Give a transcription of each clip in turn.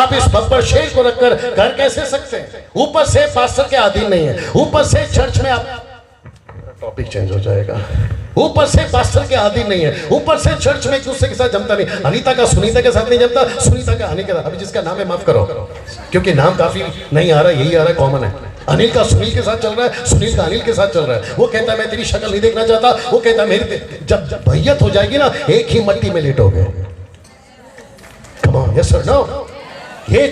आप इस बब्बर शेर को रखकर घर कैसे सकते हैं? ऊपर से पास्टर के अधीन नहीं है, ऊपर से चर्च में आप, टॉपिक चेंज हो जाएगा, ऊपर से पास्टर के अधीन नहीं है, ऊपर से चर्च में एक दूसरे के साथ जमता नहीं, अनीता का सुनीता के साथ नहीं जमता, सुनीता का अनिल के साथ, अभी जिसका नाम है माफ करो क्योंकि नाम काफी नहीं आ रहा, यही आ रहा है, कॉमन है। अनिल का सुनील के साथ चल रहा है, सुनील का अनिल के साथ चल रहा है। वो कहता है मैं तेरी शक्ल नहीं देखना चाहता, वो कहता है मेरी, जब भैयत हो जाएगी ना एक ही मट्टी में लेटोगे। Come on, yes sir, no. ये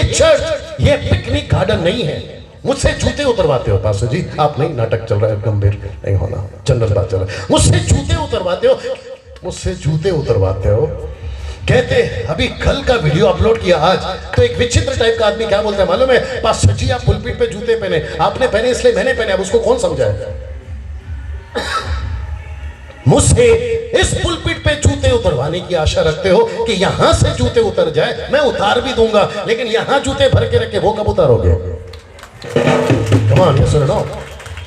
चर्च ये पिकनिक गार्डन नहीं है। मुझसे जूते उतरवाते हो पास्टर जी, आप नहीं, नाटक चल रहा है, गंभीर नहीं होना, जनरल बात चल रहा है। मुझसे जूते उतरवाते हो, मुझसे जूते उतरवाते हो। कहते अभी कल का वीडियो अपलोड किया आज, तो एक विचित्र टाइप का आदमी क्या बोलता है मालूम है? पास्टर जी आप पुलपिट पे जूते पहने, आपने पहने इसलिए मैंने पहने, अब उसको कौन समझाए? मुझसे इस पुलपिट पे जूते उतरवाने की आशा रखते हो कि यहां से जूते उतर जाए, मैं उतार भी दूंगा, लेकिन यहां जूते भर के रखे वो कब उतारोगे? Come on, yes or no?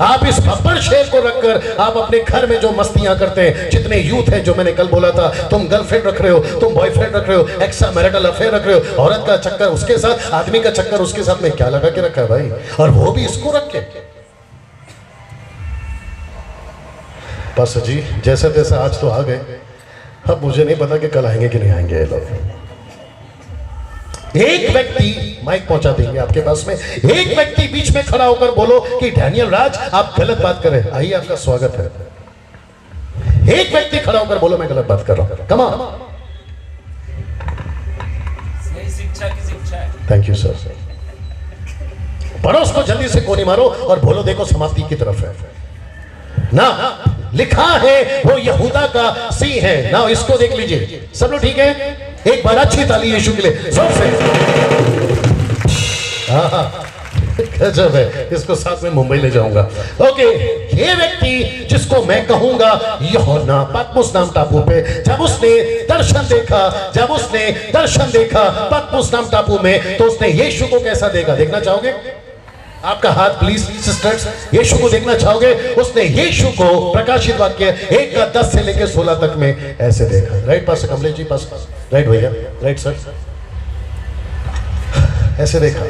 आप इस बब्बर शेर को रखकर आप अपने घर में जो मस्तियां करते हैं, जितने यूथ है, जो मैंने कल बोला था, तुम गर्लफ्रेंड रख रहे हो, तुम बॉयफ्रेंड रख रहे हो, एक्स्ट्रा मैरिटल अफेयर रख रहे हो, औरत का चक्कर उसके साथ, आदमी का चक्कर उसके साथ, में क्या लगा के रखा है भाई? और वो भी इसको रख के। पास्टर जी जैसे तैसे आज तो आ गए, अब मुझे नहीं पता कि कल आएंगे कि नहीं आएंगे ये लोग। एक व्यक्ति माइक पहुंचा देंगे आपके पास में, एक व्यक्ति बीच में खड़ा होकर बोलो कि डैनियल राज आप गलत बात कर रहे हैं, आइए आपका स्वागत है। एक व्यक्ति खड़ा होकर बोलो मैं गलत बात कर रहा हूं। कम ऑन, शिक्षा की शिक्षा है। Thank you sir. पड़ोस को जल्दी से कोनी मारो और बोलो देखो समाप्ति की तरफ है ना, लिखा है वो यहूदा का सी है ना, इसको देख लीजिए। सब लोग ठीक है? एक बार अच्छी ताली यीशु के लिए जोर से। गजब है, इसको साथ में मुंबई ले जाऊंगा। ओके, ये व्यक्ति जिसको मैं कहूंगा यूहन्ना पतमुस नाम टापू पे, जब उसने दर्शन देखा पतमुस नाम टापू में, तो उसने यीशु को कैसा देखा? देखना चाहोगे? आपका हाथ प्लीज सिस्टर्स, यीशु को देखना चाहोगे? उसने यीशु को प्रकाशित वाक्य 1:10 से लेकर 16 तक में ऐसे देखा। राइट पास कमलेश जी, पास राइट भैया, राइट सर, ऐसे देखा।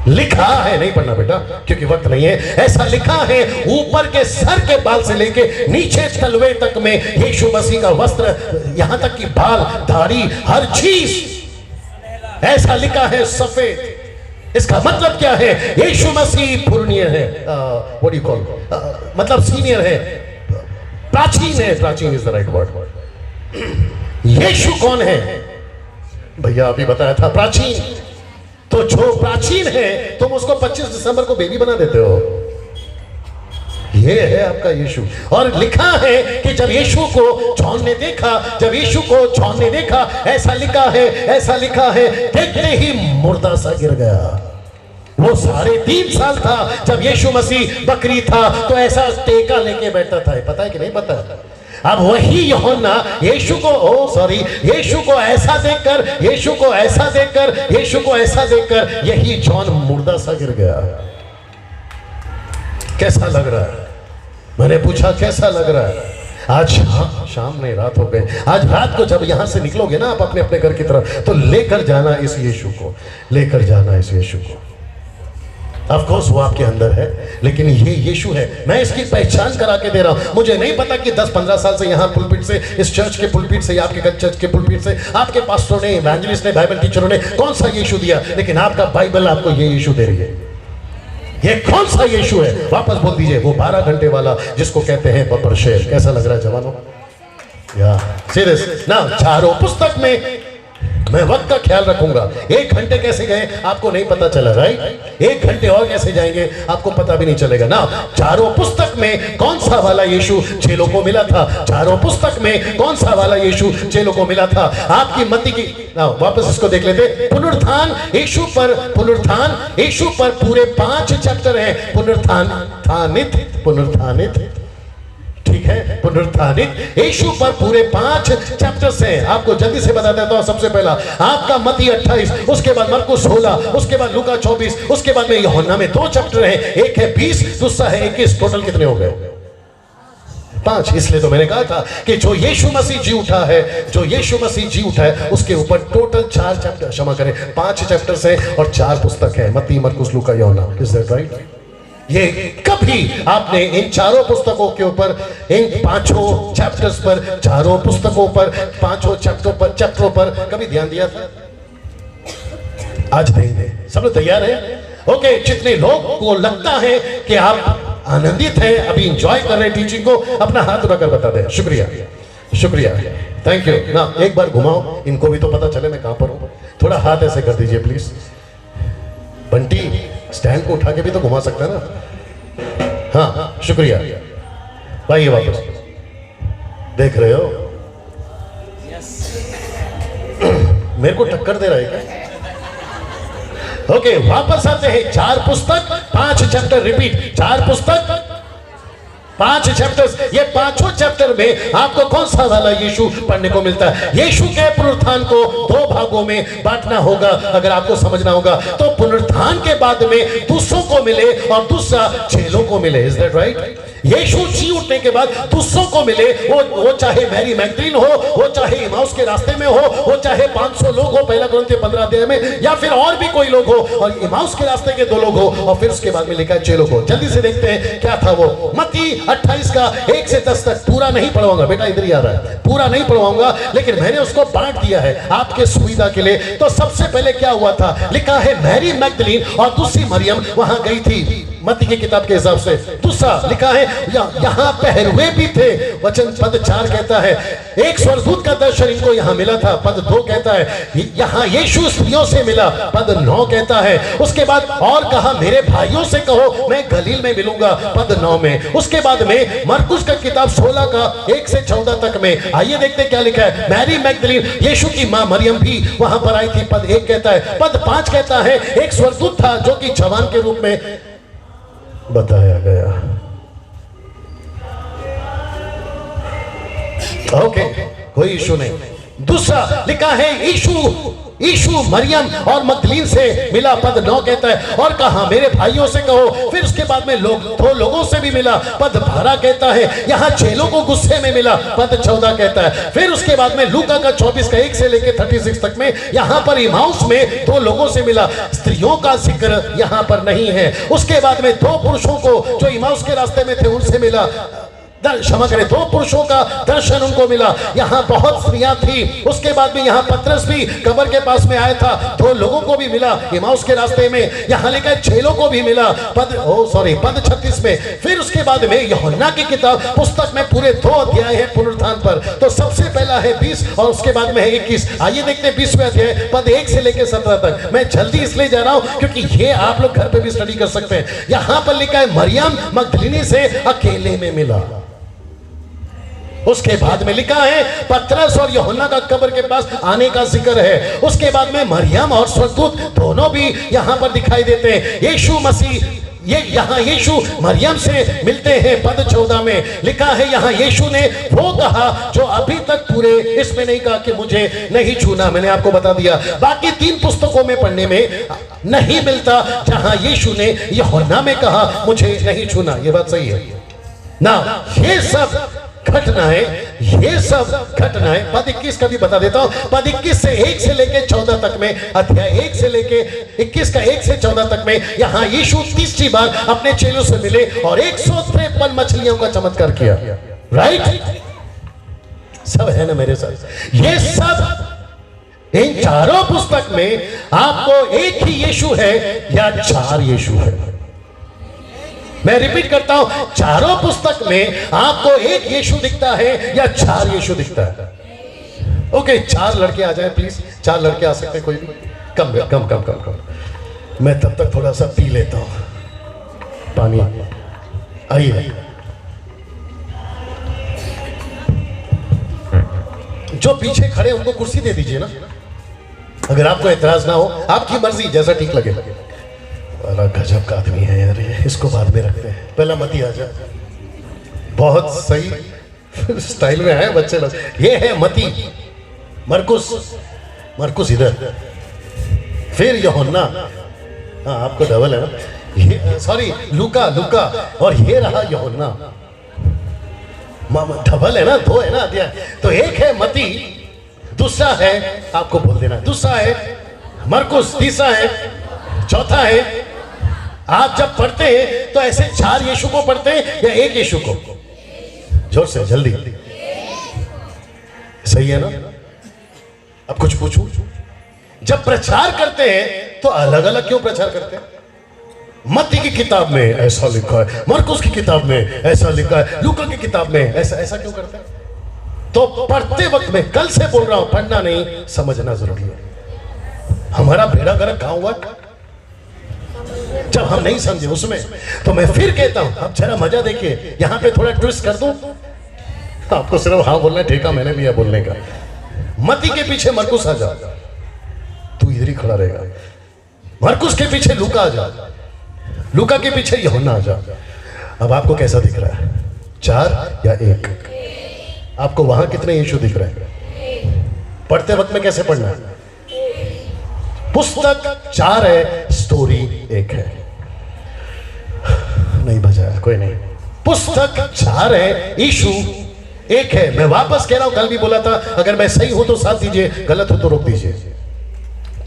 लिखा है, नहीं पढ़ना बेटा क्योंकि वक्त नहीं है, ऐसा लिखा है ऊपर के सर के बाल से लेके नीचे तलवे तक में यीशु मसीह का वस्त्र, यहां तक कि बाल, दाढ़ी, हर चीज ऐसा लिखा है सफेद। इसका मतलब क्या है? यीशु मसीह पूर्णीय है, व्हाट यू कॉल, मतलब सीनियर है, प्राचीन है, प्राचीन इज द राइट वर्ड। यीशु कौन है भैया? अभी बताया था प्राचीन। तो जो प्राचीन है तुम उसको 25 दिसंबर को बेबी बना देते हो। ये है आपका यीशु। और लिखा है कि जब यीशु को जॉन ने देखा, ऐसा लिखा है देखते ही मुर्दा सा गिर गया। वो 3.5 साल था जब यीशु मसीह बकरी था, तो ऐसा टेका लेके बैठा था, पता है कि नहीं पता? अब वही यूहन्ना यीशु को ऐसा देखकर यही जॉन मुर्दा सा गिर गया। कैसा लग रहा है? मैंने पूछा कैसा लग रहा है? आज शाम में रात हो गए, आज रात को जब यहां से निकलोगे ना आप अपने घर की तरफ, तो लेकर जाना इस यीशु को। ऑफ कोर्स वो आपके अंदर है, लेकिन ये यीशु है। मैं इसकी पहचान करा के दे रहा हूं। मुझे नहीं पता कि 10-15 साल से यहाँ पुलपिट से, इस चर्च के पुलपिट से, आपके चर्च के पुलपिट से, आपके पास्टरों ने, इवेंजलिस्ट ने, बाइबल टीचरों ने कौन सा यीशु दिया, लेकिन आपका बाइबल आपको ये यीशु दे रही है। ये कौन सा यीशु है? वापस बोल दीजिए, वो 12 घंटे वाला जिसको कहते हैं बब्बर शेर। कैसा लग रहा है जवानों? या सीरियस ना, चारों पुस्तक में मैं वक्त का ख्याल रखूंगा। 1 घंटे कैसे गए आपको नहीं पता चला, राइट? 1 घंटे और कैसे जाएंगे आपको पता भी नहीं चलेगा ना। चारों पुस्तक में कौन सा वाला यीशु चेलों को मिला था? चारों पुस्तक में कौन सा वाला यीशु चेलों को मिला था? आपकी मत्ती की ना, वापस इसको देख लेते। पुनरुत्थान यीशु पर पूरे 5 चैप्टर हैं। पुनरुत्थानित ठीक है, पुनरुत्थानित यीशु पर पूरे 5 चैप्टर्स हैं। आपको जल्दी से बता देता हूं। सबसे पहला आपका मत्ती 28, उसके बाद मरकुस 16, उसके बाद लूका 24, उसके बाद में यूहन्ना में 2 चैप्टर हैं। एक है 20, दूसरा है 21। टोटल कितने हो गए? 5। इसलिए तो मैंने कहा था कि जो यीशु मसीह जी उठा है, जो यीशु मसीह जी उठा है, उसके ऊपर टोटल 4 चैप्टर, क्षमा करें 5 चैप्टर्स है और 4 पुस्तक है, मत्ती, मरकुस, लूका, यूहन्ना। Is that right? ये कभी आपने इन 4 पुस्तकों के ऊपर, इन 5 चैप्टर्स पर, 4 पुस्तकों पर, 5 चैप्टरों पर कभी ध्यान दिया था? आज देंगे। सब लोग तैयार हैं? ओके, जितने लोग को लगता है कि आप आनंदित हैं, अभी एंजॉय कर रहे हैं टीचिंग को, अपना हाथ उठाकर बता दें। शुक्रिया, शुक्रिया, थैंक यू ना। एक बार घुमाओ, इनको भी तो पता चले मैं कहां पर हूं। थोड़ा हाथ ऐसे कर दीजिए प्लीज। बंटी स्टैंड को उठा के भी तो घुमा सकता है ना। हाँ, शुक्रिया भाई। ये वापस देख रहे हो, मेरे को टक्कर दे रहा है क्या? ओके, वापस आते हैं। 4 पुस्तक, 5 चैप्टर, रिपीट, 4 पुस्तक, 5 चैप्टर्स। ये 5 चैप्टर में आपको कौन सा वाला यीशु पढ़ने को मिलता है? यीशु के पुनरुत्थान को 2 भागों में बांटना होगा अगर आपको समझना होगा। तो पुनरुत्थान के बाद में दूसरों को मिले और दूसरा चेलों को मिले। Is that right? यीशु जी उठने के बाद दूसरों को मिले, वो चाहे मैरी मैगदलीन हो, वो चाहे इमाउस के रास्ते में हो, वो चाहे 500 लोग हो पहला कुरिन्थियों 15 अध्याय में, या फिर और भी कोई लोग हो, और इमाउस के रास्ते के 2 लोग हो, और फिर उसके बाद में लिखा है चेलों को। जल्दी से देखते हैं क्या था वो। मत्ती 28 का 1 से 10 तक पूरा नहीं पढ़वाऊंगा, बेटा इधर ही आ रहा है, पूरा नहीं पढ़वाऊंगा, लेकिन मैंने उसको बांट दिया है आपके सुविधा के लिए। तो सबसे पहले क्या हुआ था? लिखा है मैरी मैगदलीन और दूसरी मरियम वहां गई थी, मत्ती की किताब के हिसाब से। दूसरा लिखा है यहाँ पहरुए भी थे, वचन पद 4 कहता है। एक स्वर्गदूत का दर्शन इनको यहाँ मिला था, पद 2 कहता है। यहाँ यीशु स्त्रियों से मिला, पद 9 कहता है। उसके बाद और कहा मेरे भाइयों से कहो मैं गलील में मिलूंगा, पद 9 में। उसके बाद में मरकुस का किताब 16 का 1 से 14 तक में। आइए देखते क्या लिखा है। मैरी मैगदलीन, यीशु की मां मरियम भी वहां पर आई थी, पद 1 कहता है। पद 5 कहता है एक स्वर्गदूत था जो कि जवान के रूप में बताया गया। ओके, कोई इशू नहीं। दूसरा लिखा है यीशु मरियम और मगदलीन से मिला, पद 9 कहता है। और कहा मेरे भाइयों से कहो। फिर उसके बाद में 2 लोगों से भी मिला, पद 12 कहता है। यहाँ चेलों को गुस्से में मिला, पद 14 कहता है। फिर उसके बाद में लूका का 24 का 1 से लेकर 36 तक में यहाँ पर इमाउस में 2 लोगों से मिला। स्त्रियों का जिक्र यहाँ पर नहीं है। उसके बाद में 2 पुरुषों को जो इमाउस के रास्ते में थे उनसे मिला, क्षमा करें, 2 पुरुषों का दर्शन उनको मिला। यहाँ बहुत स्त्रियां थी। उसके बाद में यहाँ पतरस भी कब्र के पास में आया था, 2 लोगों को भी मिला इमाउस के रास्ते में। यहाँ लिखा है चेलों को भी मिला, पद 36 में। फिर उसके बाद में यूहन्ना की किताब पुस्तक में पूरे 2 अध्याय हैं पुनरुत्थान पर। तो सबसे पहला है 20 और उसके बाद में है 21। आइए देखते हैं 20वें अध्याय पद 1 से लेकर 17 तक। मैं जल्दी इसलिए जा रहा हूं क्योंकि ये आप लोग घर पे भी स्टडी कर सकते हैं। यहाँ पर लिखा है मरियम मगदलीनी से अकेले में मिला। उसके बाद में लिखा है पतरस और यूहन्ना का कब्र के पास आने का जिक्र है। उसके बाद में मरियम और स्वर्गदूत दोनों भी यहाँ पर दिखाई देते हैं। यीशु मसीह यहाँ यीशु मरियम से मिलते हैं, पद 14 में लिखा है यहाँ यीशु ने वो कहा जो अभी तक पूरे इसमें नहीं कहा कि मुझे नहीं छूना। मैंने आपको बता दिया बाकी 3 पुस्तकों में पढ़ने में नहीं मिलता जहां यीशु ने यूहन्ना में कहा मुझे नहीं छूना। ये बात सही है ना? ये सब घटनाएं पद 21 का भी बता देता हूं। पद 21 से 1 से लेके 14 तक में, अध्याय 1 से लेके 21 का 1 से 14 तक में यहाँ यीशु 30 बार अपने चेलों से मिले और 153 मछलियों का चमत्कार किया। राइट? सब है ना मेरे साथ? ये सब इन 4 पुस्तक में आपको एक ही यीशु है या 4 यीशु है? मैं रिपीट करता हूं, 4 पुस्तक में आपको एक यीशु दिखता है या 4 यीशु दिखता है? ओके, 4 लड़के आ जाए प्लीज। 4 लड़के आ सकते हैं कोई भी? कम। मैं तब तक थोड़ा सा पी लेता हूं पानी। आइए, जो पीछे खड़े उनको कुर्सी दे दीजिए ना, अगर आपको एतराज ना हो। आपकी मर्जी, जैसा ठीक लगे। वाला गजब का आदमी है यार ये, इसको बाद में रखते हैं, पहला मती आ जाए। बहुत सही स्टाइल में है बच्चे लोग। ये है मती, मरकुस इधर, फिर यूहन्ना। हाँ, आपको डबल है ना? ये सॉरी, लूका और ये रहा यूहन्ना। डबल है ना, दो है ना दिया। तो एक है मती, दूसरा है, आपको बोल देना, दूसरा है मरकुस, तीसरा है, चौथा है। आप जब पढ़ते हैं तो ऐसे 4 यीशु को पढ़ते हैं या एक यीशु को? जोर से, जल्दी। सही है ना? अब कुछ पूछूं? जब प्रचार करते हैं तो अलग अलग क्यों प्रचार करते हैं? मत्ती की किताब में ऐसा लिखा है, मरकुस की किताब में ऐसा लिखा है, लूका की किताब में ऐसा क्यों करते हैं? तो पढ़ते वक्त में, कल से बोल रहा हूं, पढ़ना नहीं, समझना जरूरी है। हमारा बेड़ा गर्क कहां हुआ जब हम नहीं समझे उसमें। तो मैं फिर कहता हूं, अब जरा मजा देखिए, यहां पे थोड़ा ट्विस्ट कर दूं। आपको सिर्फ हाँ बोलना, ठेका मैंने लिया बोलने का। मत्ती के पीछे मरकुस आ जा, तू इधर ही खड़ा रहेगा। मरकुस के पीछे लूका आ जा, लूका के पीछे यूहन्ना आ जा। अब आपको कैसा दिख रहा है, 4 या 1? आपको वहां कितने यीशु दिख रहे हैं? पढ़ते वक्त में कैसे पढ़ना है? पुस्तक 4 है, स्टोरी 1 है। नहीं बजाया, कोई नहीं। पुस्तक 4 है, यीशु 1 है। मैं वापस कह रहा हूं, कल भी बोला था, अगर मैं सही हूं तो साथ दीजिए, गलत हो तो रोक दीजिए।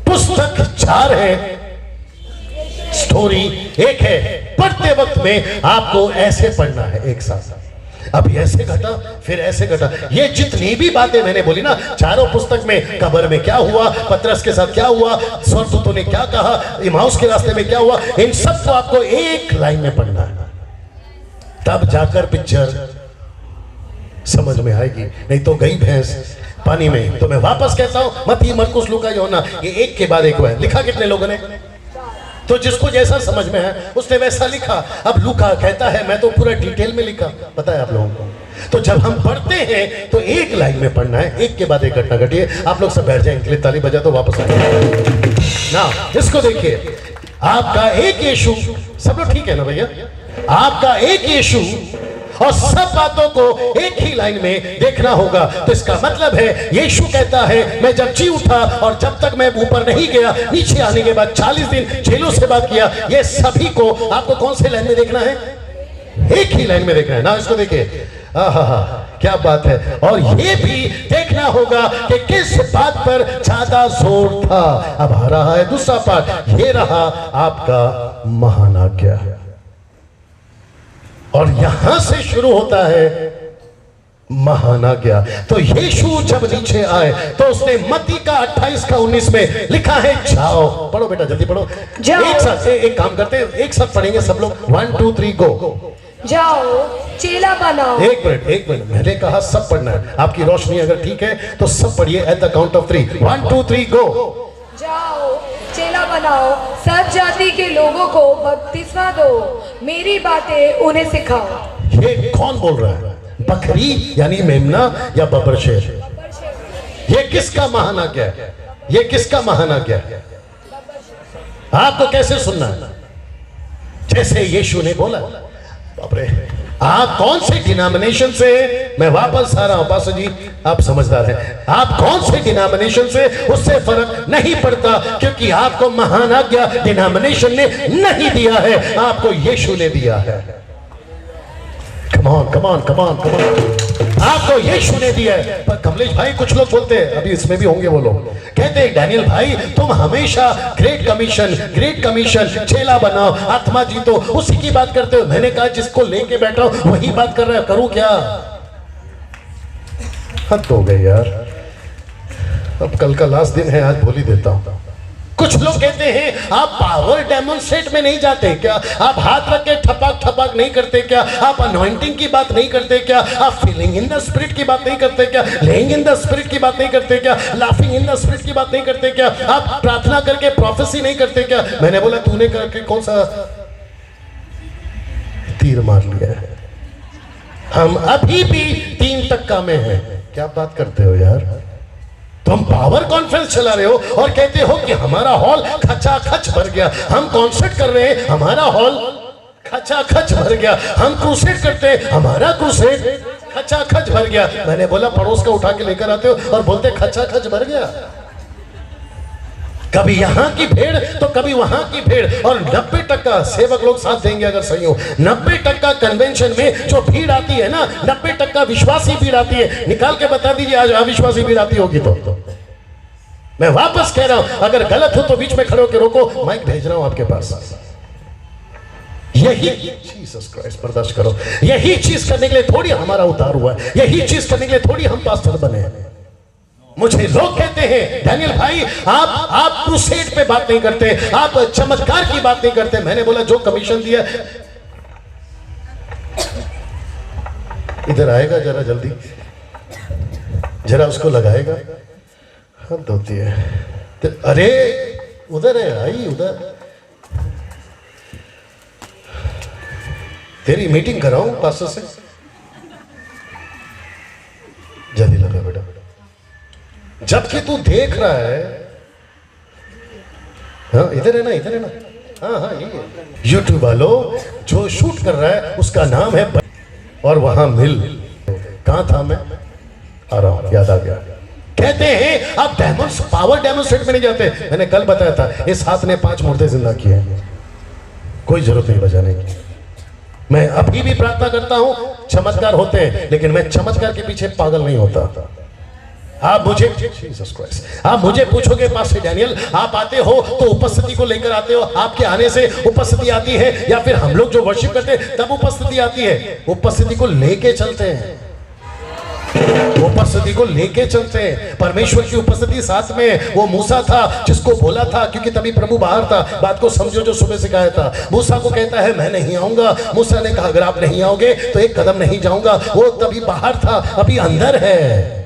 पुस्तक 4 है, स्टोरी 1 है। पढ़ते वक्त में आपको ऐसे पढ़ना है एक साथ। अभी ऐसे घटा, फिर ऐसे घटा। ये जितनी भी बातें मैंने बोली ना, चारों पुस्तक में, कब्र में क्या हुआ, पतरस के साथ क्या हुआ, स्वर्गदूतों ने क्या कहा, इमाउस के रास्ते में क्या हुआ, इन सबको आपको एक लाइन में पढ़ना है, तब जाकर पिक्चर समझ में आएगी। नहीं तो गई भैंस पानी में। तो मैं वापस कहता हूं, मत्ती, मरकुस, लूका, यूहन्ना, ये एक के बाद एक हुआ है। लिखा कितने लोगों ने? तो जिसको जैसा समझ में है उसने वैसा लिखा। अब लूका कहता है मैं तो पूरा डिटेल में लिखा, पता है आप लोगों को। तो जब हम पढ़ते हैं तो एक लाइन में पढ़ना है, एक के बाद एक घटना घटिए। आप लोग सब बैठ जाए, इनके लिए ताली बजा तो वापस आएंगे ना। इसको देखिए, आपका एक यीशु, सब लोग ठीक है ना भैया? आपका एक यीशु और सब बातों को एक ही लाइन में देखना होगा। तो इसका मतलब है, यीशु कहता है मैं जब जी उठा और जब तक मैं ऊपर नहीं गया, नीचे आने के बाद 40 दिन चेलों से बात किया, ये सभी को आपको कौन से लाइन में देखना है? एक ही लाइन में देखना है ना। इसको देखिए, आहा क्या बात है। और ये भी देखना होगा कि किस बात पर ज्यादा जोर था। अब आ रहा है दूसरा पार्ट, ये रहा आपका महान आज्ञा। और यहां से शुरू होता है महान आज्ञा। तो यीशु जब नीचे आए तो उसने मत्ती का 28 का 19 में लिखा है, जाओ। पढ़ो बेटा, जल्दी पढ़ो। एक साथ एक काम करते हैं, एक साथ पढ़ेंगे सब लोग। 1 2 3 गो। जाओ चेला बनाओ। एक मिनट, मैंने कहा सब पढ़ना है। आपकी रोशनी अगर ठीक है तो सब पढ़िए एट द काउंट ऑफ 3। 1 2 3 गो। जाओ चेला बनाओ, सब जाति के लोगों को बपतिस्मा दो, मेरी बातें उन्हें सिखाओ। ये कौन बोल रहा है? बकरी यानी मेमना या बबर शेर? ये किसका महान आज्ञा है? ये किसका महान आज्ञा है? आपको कैसे सुनना है? जैसे यीशु ने बोला। बाप रे, आप कौन से डिनोमिनेशन से? मैं वापस आ रहा हूं पास्टर जी, आप समझदार हैं। आप कौन से डिनोमिनेशन से, उससे फर्क नहीं पड़ता, क्योंकि आपको महान आज्ञा डिनोमिनेशन ने नहीं दिया है, आपको यीशु ने दिया है। कम ऑन, आपको यीशु ने दिया है। पर कमलेश भाई, कुछ लोग बोलते हैं, अभी इसमें भी होंगे वो लोग, कहते हैं डैनियल भाई तुम हमेशा ग्रेट कमीशन, चेला बनाओ, आत्मा जीतो, उसी की बात करते हो। मैंने कहा जिसको लेके बैठा हूं वही बात कर रहा है, करूं क्या? हद हो गई यार। अब कल का लास्ट दिन है, आज बोल ही देता हूं। कुछ लोग कहते हैं आप पावर डेमोन्स्ट्रेट में नहीं जाते क्या? आप हाथ रख के ठपाक नहीं करते क्या? आप अनॉइंटिंग की बात नहीं करते क्या? आप फीलिंग इन द स्पिरिट की बात नहीं करते क्या? लेइंग इन द स्पिरिट की बात नहीं करते क्या? लाफिंग इन द स्पिरिट की बात नहीं करते क्या? आप प्रार्थना करके प्रोफेसी नहीं करते क्या? मैंने बोला तूने करके कौन सा तीर मार लिया है? हम अभी भी 3 टक्का में हैं। क्या बात करते हो यार? तुम पावर कॉन्फ्रेंस चला रहे हो और कहते हो कि हमारा हॉल खचाखच भर गया। हम कॉन्सर्ट कर रहे हैं, हमारा हॉल खचाखच भर गया। हम क्रूसेड करते हैं, हमारा क्रूसेड खचाखच भर गया। मैंने बोला पड़ोस का उठा के लेकर आते हो और बोलते खचाखच भर गया। कभी यहाँ की भेड़ तो कभी वहां की भेड़, और 90% सेवक लोग साथ देंगे अगर सही हो। 90% कन्वेंशन में जो भीड़ आती है ना, 90% विश्वासी भीड़ आती है। निकाल के बता दीजिए आज अविश्वासी भीड़ आती होगी तो मैं वापस कह रहा हूं, अगर गलत हो तो बीच में खड़े होकर रोको, माइक भेज रहा हूं आपके पास। यही जीसस क्राइस्ट, बर्दाश्त करो। यही चीज करने के लिए थोड़ी हमारा उतार हुआ है, यही चीज करने के लिए थोड़ी हम पास्टर बने हैं। मुझे लोग कहते हैं डैनियल भाई आप क्रूसेड पे बात नहीं करते, आप चमत्कार की बात नहीं करते। मैंने बोला जो कमीशन दिया, इधर आएगा जरा जल्दी, जरा उसको लगाएगा, हद होती है। तो अरे उधर है, आई उधर, तेरी मीटिंग कराऊं पास्टर से, जल्दी लगा बेटा। जबकि तू देख रहा है, हाँ इधर है ना, इधर है ना, हाँ हाँ ये यूट्यूब वालों जो शूट कर रहा है उसका नाम है, और वहां मिल। कहां था मैं, आ रहा हूं, याद आ गया। कहते हैं आप पावर डेमोन्स्ट्रेट में नहीं जाते। मैंने कल बताया था, इस हाथ ने 5 मुर्दे जिंदा किए, कोई जरूरत नहीं बजाने की। मैं अभी भी प्रार्थना करता हूं, चमत्कार होते हैं, लेकिन मैं चमत्कार के पीछे पागल नहीं होता। आप मुझे जीसस क्राइस्ट, आप मुझे पूछोगे पास्टर डैनियल आप आते हो तो उपस्थिति को लेकर आते हो, आपके आने से उपस्थिति आती है, या फिर हम लोग जो वर्शिप करते हैं तब उपस्थिति आती है? उपस्थिति को लेके चलते हैं, उपस्थिति को लेके चलते हैं। परमेश्वर की उपस्थिति साथ में। वो मूसा था जिसको बोला था, क्योंकि तभी प्रभु बाहर था। बात को समझो जो सुबह सिखाया था। मूसा को कहता है मैं नहीं आऊंगा। मूसा ने कहा अगर आप नहीं आओगे तो एक कदम नहीं जाऊंगा। वो तभी बाहर था, अभी अंदर है,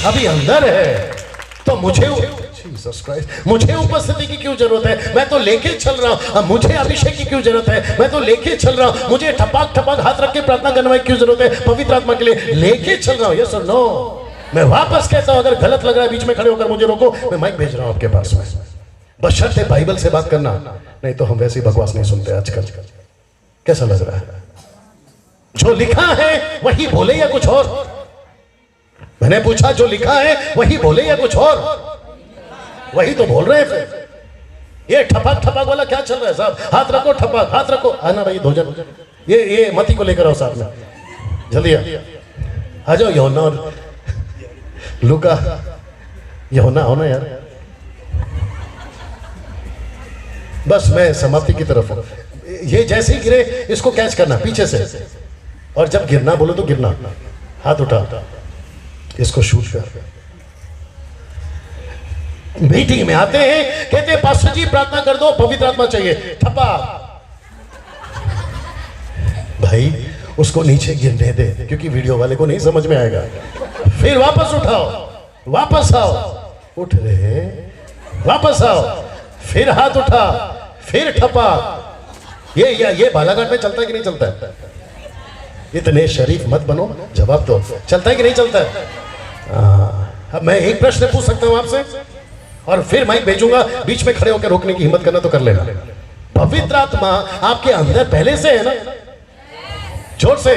अभी अंदर है। तो मुझे जीसस क्राइस्ट, मुझे उपस्थिति की क्यों जरूरत है? मैं तो लेके चल रहा हूं। मुझे अभिषेक की क्यों जरूरत है? मैं तो लेके चल रहा हूं। मुझे ठपाक ठपाक हाथ रख के प्रार्थना करने की क्यों जरूरत है? पवित्र आत्मा के लिए लेके चल रहा हूं। यस और नो? मैं वापस कहता हूं, अगर गलत लग रहा है बीच में खड़े होकर मुझे रोको। मैं माइक भेज रहा हूं आपके पास में, बशर्ते बाइबल से बात करना, नहीं तो हम वैसी बकवास नहीं सुनते आजकल। कैसा लग रहा है? जो लिखा है वही बोले या कुछ और? मैंने पूछा जो लिखा है वही बोले या कुछ और? वही तो बोल रहे हैं। फिर ये ठपक ठपक वाला क्या चल रहा है साहब? हाथ रखो, ठपक, हाथ रखो। आना भाई भोजन, ये मती को लेकर आओ साथ में, जल्दी आ जाओ। यहोना और लूका, यहोना हो ना यार। बस मैं समाप्ति की तरफ हूं। ये जैसे ही गिरे इसको कैच करना पीछे से, और जब गिरना बोलो तो गिरना। हाथ उठा, इसको शूट कर। मीटिंग में आते हैं, कहते हैं पास्टर जी प्रार्थना कर दो, पवित्र आत्मा चाहिए। ठपा भाई, उसको नीचे गिरने दे, क्योंकि वीडियो वाले को नहीं समझ में आएगा। फिर वापस उठाओ, वापस आओ, उठ रहे, वापस आओ, फिर हाथ उठा, फिर ठपा। ये बालाघाट में चलता है कि नहीं चलता है? इतने शरीफ मत बनो, जवाब दो, चलता है कि नहीं चलता है? अब मैं एक प्रश्न पूछ सकता हूं आपसे, और फिर माइक भेजूंगा। बीच में खड़े होकर रोकने की हिम्मत करना तो कर लेना। पवित्र आत्मा आपके अंदर पहले से है ना? जोर से।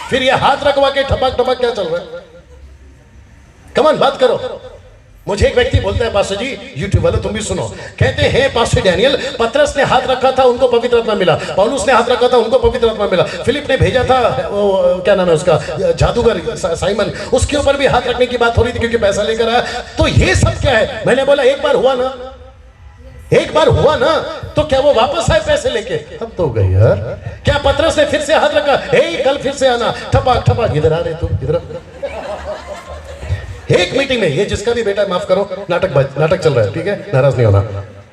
फिर ये हाथ रखवा के ठपक ठपक क्या चल रहा है? कमान बात करो। मुझे एक व्यक्ति बोलता है पास्टर जी, यूट्यूब वाले तुम भी सुनो, कहते हैं पास्टर डैनियल पतरस ने हाथ रखा था उनको पवित्र आत्मा मिला, पौलुस ने हाथ रखा था उनको पवित्र आत्मा मिला, फिलिप ने भेजा था वो क्या नाम है उसका, जादूगर साइमन, उसके ऊपर भी हाथ रखने की बात हो रही थी क्योंकि पैसा लेकर आया। तो ये सब क्या है? मैंने बोला एक बार हुआ ना, एक बार हुआ ना, तो क्या वो वापस आए पैसे लेके? अब तो गई यार। क्या पतरस ने फिर से हाथ रखा, हे कल फिर से आना, ठपाक ठपाक, इधर आ रहे तू, इधर। एक मीटिंग में, ये जिसका भी बेटा माफ करो, नाटक चल रहा है, ठीक है? नाराज नहीं होना,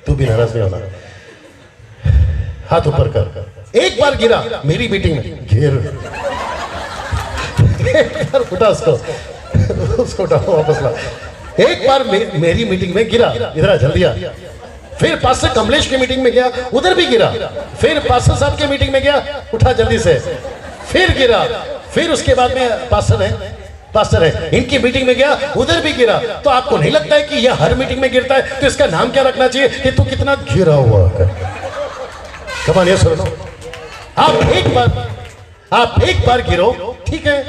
तू भी नाराज नहीं होना। हाथ ऊपर कर। एक बार गिरा मेरी मीटिंग में, गिर उठा उसको उठाओ, वापस ला। एक बार मेरी मीटिंग में गिरा, इधर जल्दी आ। फिर पास्टर कमलेश की मीटिंग में गया, उधर भी गिरा। फिर पास्टर साहब की मीटिंग में गया, उठा जल्दी से, फिर गिरा। फिर उसके बाद में पास्टर है इनकी मीटिंग में गया, उधर भी गिरा। तो आपको नहीं लगता है कि यह हर मीटिंग में गिरता है? तो इसका नाम क्या रखना चाहिए कि तू कितना गिरा हुआ है? कमान ये सुनो, आप एक बार गिरो, ठीक है,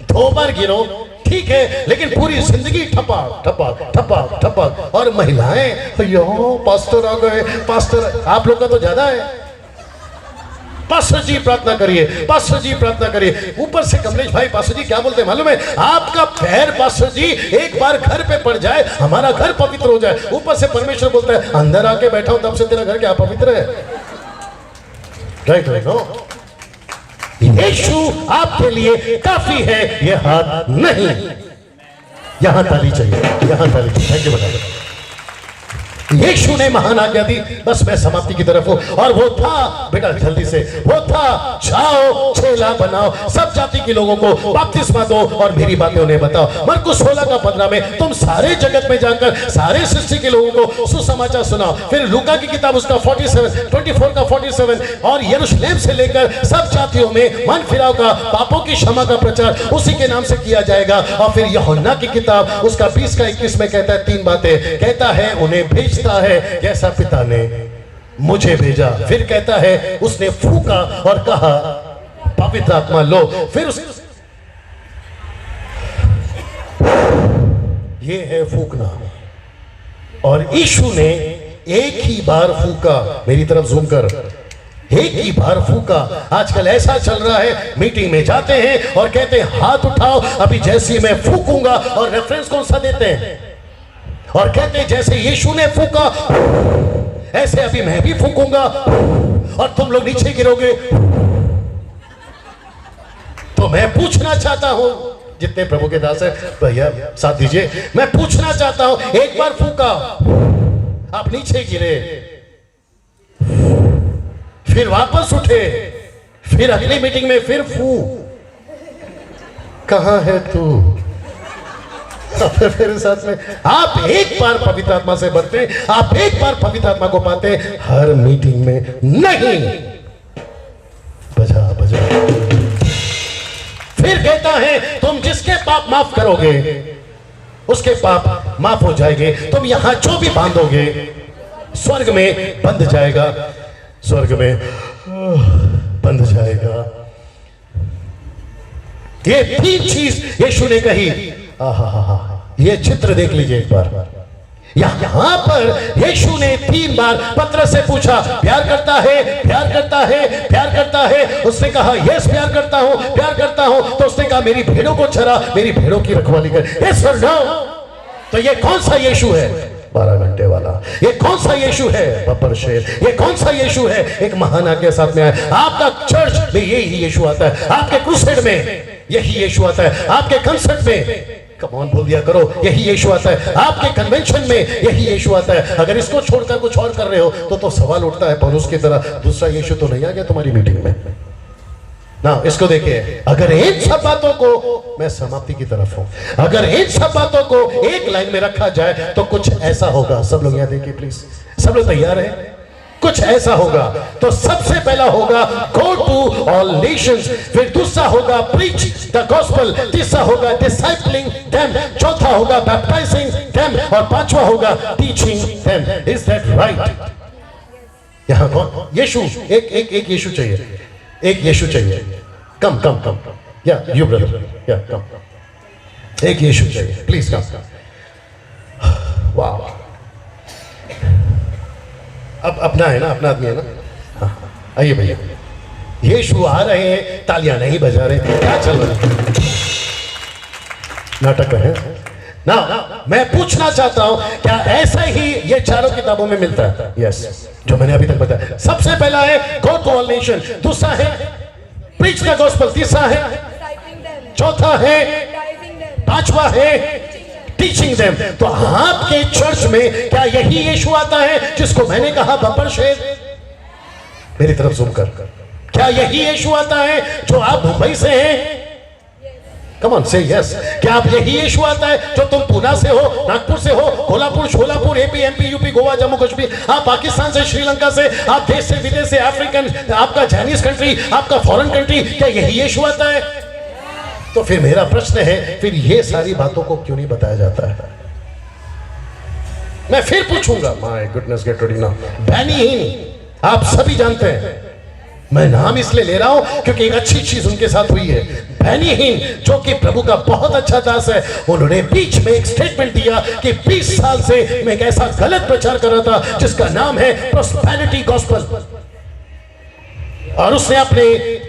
2 बार गिरो, ठीक है, लेकिन पूरी जिंदगी ठपक ठपक ठपक ठपक। और महिलाएं, यो पास्टर आ गए, पास्टर। आप लोग का तो ज्यादा है। पास्टर जी प्रार्थना करिए, पास्टर जी प्रार्थना करिए। ऊपर से कमलेश भाई पास्टर जी क्या बोलते हैं मालूम है? आपका पैर पास्टर जी एक बार घर पे पड़ जाए, हमारा घर पवित्र हो जाए। ऊपर से परमेश्वर बोलता है अंदर आके बैठा हूं तब से तेरा घर क्या पवित्र है? Right right no. यीशु आपके लिए काफी है, ये हाथ नहीं। यहां ताली चाहिए, यहां ताली चाहिए। थैंक यू बेटा। यीशु ने महान आज्ञा दी। बस मैं समाप्ति की तरफ हूं। और वो था बेटा जल्दी से, वो था जाओ चेला बनाओ, सब जाति के लोगों को बपतिस्मा दो और मेरी बातें उन्हें बताओ। मरकुस 16:15 में तुम सारे जगत में जाकर सारे सृष्टि के लोगों को सुसमाचार सुनाओ। फिर लूका की किताब उसका 24 का 47 और यरूशलेम से लेकर सब जातियों में मन फिराव का, पापों की क्षमा का प्रचार उसी के नाम से किया जाएगा। और फिर यूहन्ना की किताब उसका 20 का 21 में कहता है 3 बातें। कहता है उन्हें भेजता है जैसा पिता ने मुझे भेजा। फिर कहता है उसने फूका और कहा पवित्र आत्मा लो। फिर ये है फूकना। और यीशु ने एक ही बार फूका। मेरी तरफ जूम कर, एक ही बार फूका। आजकल ऐसा चल रहा है, मीटिंग में जाते हैं और कहते हैं हाथ उठाओ, अभी जैसे मैं फूकूंगा। और रेफरेंस कौन सा देते हैं? और कहते हैं जैसे यीशु ने फूका ऐसे अभी मैं भी फूकूंगा और तुम लोग नीचे गिरोगे। तो मैं पूछना चाहता हूं, जितने प्रभु के दास है भैया साथ दीजिए, मैं पूछना चाहता हूं, एक बार फूका आप नीचे गिरे, फिर वापस उठे, फिर अगली मीटिंग में फिर फू, कहां है तू? फिर साथ में आप एक बार पवित्र आत्मा से भरते हैं, आप एक बार पवित्र आत्मा को पाते हैं, हर मीटिंग में नहीं। बजा बजा। फिर कहता है तुम जिसके पाप माफ करोगे उसके पाप माफ हो जाएंगे। तुम यहां जो भी बांधोगे स्वर्ग में बंध जाएगा, स्वर्ग में बंध जाएगा। ये 3 चीज यीशु ने कही। ये चित्र देख लीजिए एक बार। यहां पर यीशु ने 3 बार पतरस से पूछा प्यार करता है, प्यार करता है, प्यार करता है। उसने कहा यस प्यार करता हूं, प्यार करता हूं। तो उसने कहा मेरी भेड़ों को चरा, मेरी भेड़ों की रखवाली कर। यस और नो। तो ये कौन सा यीशु है? 12 घंटे वाला। ये कौन सा यीशु है? बब्बर शेर। ये कौन सा यीशु है? एक महान आज्ञा साथ में आया। आपका चर्च में यही यीशु आता है, आपके क्रूसेड में यही यीशु आता है, आपके कंसर्ट में कमॉन बोल दिया करो यही यीशु आता है, आपके कन्वेंशन में यही यीशु आता है। अगर इसको छोड़कर कुछ और कर रहे हो तो सवाल उठता है पौलुस की तरह, दूसरा यीशु तो नहीं आ गया तुम्हारी मीटिंग में ना? इसको देखिए, अगर इन सब बातों को, मैं समाप्ति की तरफ हूं, अगर इन सब बातों को एक लाइन में रखा जाए तो कुछ ऐसा होगा। सब लोग यहां देखिए प्लीज, सब लोग तैयार हैं? कुछ ऐसा होगा। तो सबसे पहला होगा गो टू ऑल नेशंस, फिर दूसरा होगा प्रीच द गॉस्पेल, तीसरा होगा डिसाइपलिंग देम, चौथा होगा बैप्टाइजिंग देम और पांचवा होगा teaching them. Is that right? यहां कौन? यीशु। एक यीशु चाहिए, एक यीशु चाहिए। कम कम कम, या यू ब्रदर, या कम, एक यीशु चाहिए प्लीज कम। वाह, अब अपना है ना, अपना आदमी है ना? हाँ, आइए भैया। यीशु आ रहे हैं, तालियां नहीं बजा रहे, क्या चल रहा है? नाटक है ना? मैं पूछना चाहता हूं क्या ऐसा ही ये चारों किताबों में मिलता है? यस, जो मैंने अभी तक बताया। सबसे पहला है गो टू ऑल नेशन, दूसरा है प्रीच द गॉस्पेल, तीसरा है, चौथा है, पांचवा है टीचिंग देम। तो आपके चर्च में क्या यही यीशु आता है जिसको मैंने कहा बब्बर शेर? मेरी तरफ जूम कर, क्या यही यीशु आता है जो आप मुंबई से हैं? कम ऑन से यस। क्या आप यही यीशु आता है जो तुम पूना से हो, नागपुर से हो, Kolhapur, Sholapur, AP, MP, UP, Goa, Jammu Kashmir, आप पाकिस्तान से, श्रीलंका से, आप देश से विदेश से, अफ्रीकन, आपका चाइनीज कंट्री, आपका फॉरेन कंट्री, क्या यही यीशु आता है? तो फिर मेरा प्रश्न है, फिर ये सारी बातों को क्यों नहीं बताया जाता है? मैं फिर पूछूंगा, my goodness get ready now. बैनीहीन आप सभी जानते हैं, मैं नाम इसलिए ले रहा हूं क्योंकि एक अच्छी चीज उनके साथ हुई है। बेनीहीन जो कि प्रभु का बहुत अच्छा दास है, उन्होंने बीच में एक स्टेटमेंट दिया कि 20 साल से मैं एक ऐसा गलत प्रचार कर रहा था जिसका नाम है प्रॉस्पेरिटी गॉस्पेल, और उसने अपने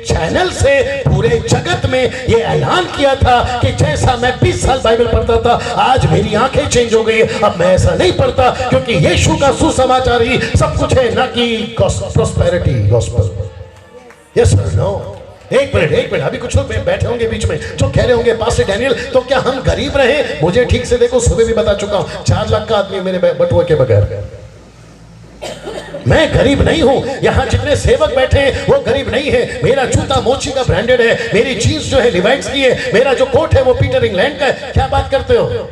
चैनल से पूरे जगत में ये ऐलान किया था कि जैसा मैं 20 साल बाइबल पढ़ता था, आज मेरी आंखें चेंज हो गई, अब मैं ऐसा नहीं पढ़ता, क्योंकि यीशु का सुसमाचार ही सब कुछ है, ना कि prosperity gospel. Yes sir, no. एक मिनट, अभी कुछ लोग बैठे होंगे बीच में जो कह रहे होंगे पास्टर डैनियल तो क्या हम गरीब रहे? मुझे ठीक से देखो, सुबह भी बता चुका हूं, 4 लाख का आदमी मेरे बटुए के बगैर। मैं गरीब नहीं हूं, यहां जितने सेवक बैठे हैं वो गरीब नहीं है। मेरा जूता मोची का ब्रांडेड है, मेरी जीन्स जो है लिवाइस की है, मेरा जो कोट है वो पीटर इंग्लैंड का है। क्या बात करते हो?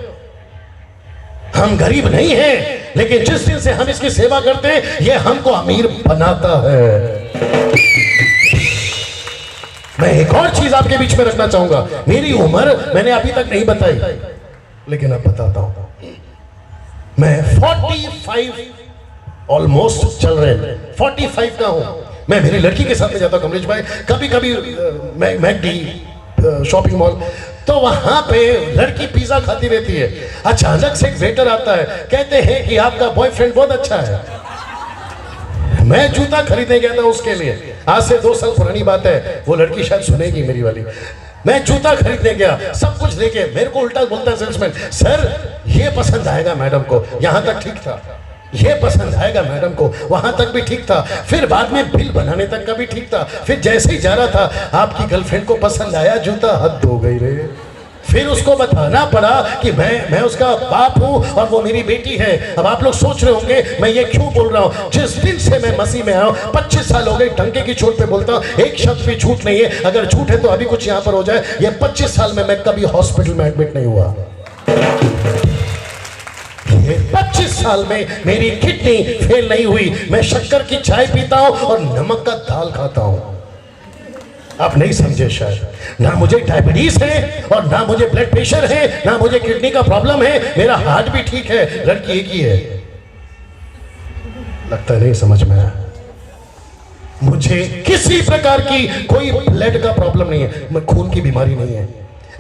हम गरीब नहीं हैं, लेकिन जिस दिन से हम इसकी सेवा करते हैं ये हमको अमीर बनाता है। मैं एक और चीज आपके बीच में रखना चाहूंगा। मेरी उम्र मैंने अभी तक नहीं बताई, लेकिन अब बताता हूं। मैं 45 ऑलमोस्ट चल रहे हैं, 45 का हूं। मैं मेरी लड़की के साथ में जाता हूं कमलेश भाई, कभी कभी मैकडी शॉपिंग मॉल, तो वहां पे लड़की पिज्जा खाती रहती है। अचानक से एक वेटर आता है, कहते हैं कि आपका बॉयफ्रेंड बहुत अच्छा है। मैं जूता खरीदने गया था उसके लिए, आज से 2 साल पुरानी बात है, वो लड़की शायद सुनेगी मेरी वाली। मैं जूता खरीदने गया, सब कुछ लेके, मेरे को उल्टा बोलता है सेल्समैन, सर ये पसंद आएगा मैडम को। यहां तक ठीक था, ये पसंद आएगा मैडम को, वहां तक भी ठीक था, फिर बाद में बिल बनाने तक का भी ठीक था। फिर जैसे ही जा रहा था, आपकी गर्लफ्रेंड को पसंद आया जूता, हद हो गई रे। फिर उसको बताना पड़ा कि मैं उसका बाप हूं और वो मेरी बेटी है। अब आप लोग सोच रहे होंगे मैं ये क्यों बोल रहा हूं। जिस दिन से मैं मसीह में आया हूं, 25 साल हो गए, टंके की चोट पे बोलता हूं, एक शब्द भी झूठ नहीं है। अगर झूठ है तो अभी कुछ यहां पर हो जाए। ये 25 साल में मैं कभी हॉस्पिटल में एडमिट नहीं हुआ। 25 साल में मेरी किडनी फेल नहीं हुई। मैं शक्कर की चाय पीता हूं और नमक का दाल खाता हूं। आप नहीं समझे शायद। ना मुझे डायबिटीज है और ना मुझे ब्लड प्रेशर है, ना मुझे किडनी का प्रॉब्लम है, मेरा हार्ट भी ठीक है। लड़की एक ही है, लगता नहीं समझ में आया। मुझे किसी प्रकार की कोई ब्लड का प्रॉब्लम नहीं है, मैं खून की बीमारी नहीं है।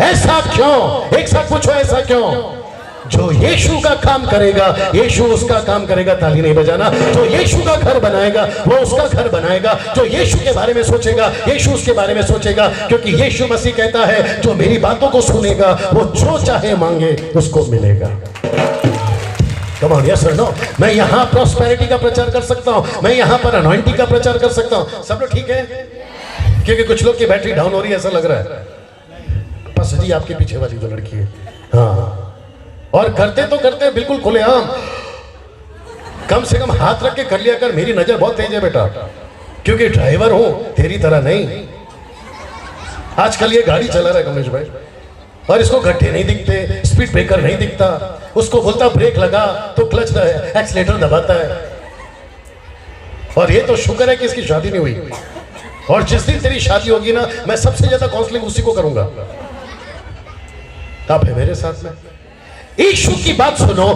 ऐसा क्यों? एक साथ पूछो, ऐसा क्यों? जो यीशु का काम करेगा, यीशु उसका काम करेगा। ताली नहीं बजाना। जो यीशु का घर बनाएगा वो उसका घर बनाएगा। जो यीशु के बारे में सोचेगा, यीशु उसके बारे में सोचेगा, क्योंकि यीशु मसीह कहता है जो मेरी बातों को सुनेगा वो जो चाहे मांगे उसको मिलेगा। कम ऑन, यस और नो। मैं यहाँ प्रॉस्पेरिटी का प्रचार कर सकता हूँ, मैं यहाँ पर अनॉइंटिंग का प्रचार कर सकता हूँ। सब लोग ठीक है? क्योंकि कुछ लोग की बैटरी डाउन हो रही है ऐसा लग रहा है। बस जी आपके पीछे वाली जो लड़की है, हाँ, और करते तो करते बिल्कुल खुलेआम। कम से कम हाथ रख के कर लिया कर। मेरी नजर बहुत तेज है बेटा, क्योंकि ड्राइवर हूं, तेरी तरह नहीं। आजकल ये गाड़ी चला रहा है कमलेश भाई, और इसको गड्ढे नहीं दिखते, स्पीड ब्रेकर नहीं दिखता। उसको बोलता ब्रेक लगा तो क्लच एक्सीलेटर दबाता है। और ये तो शुक्र है कि इसकी शादी नहीं हुई। और जिस दिन तेरी शादी होगी ना, मैं सबसे ज्यादा काउंसलिंग उसी को करूंगा। आप है मेरे साथ में। यीशु की बात सुनो।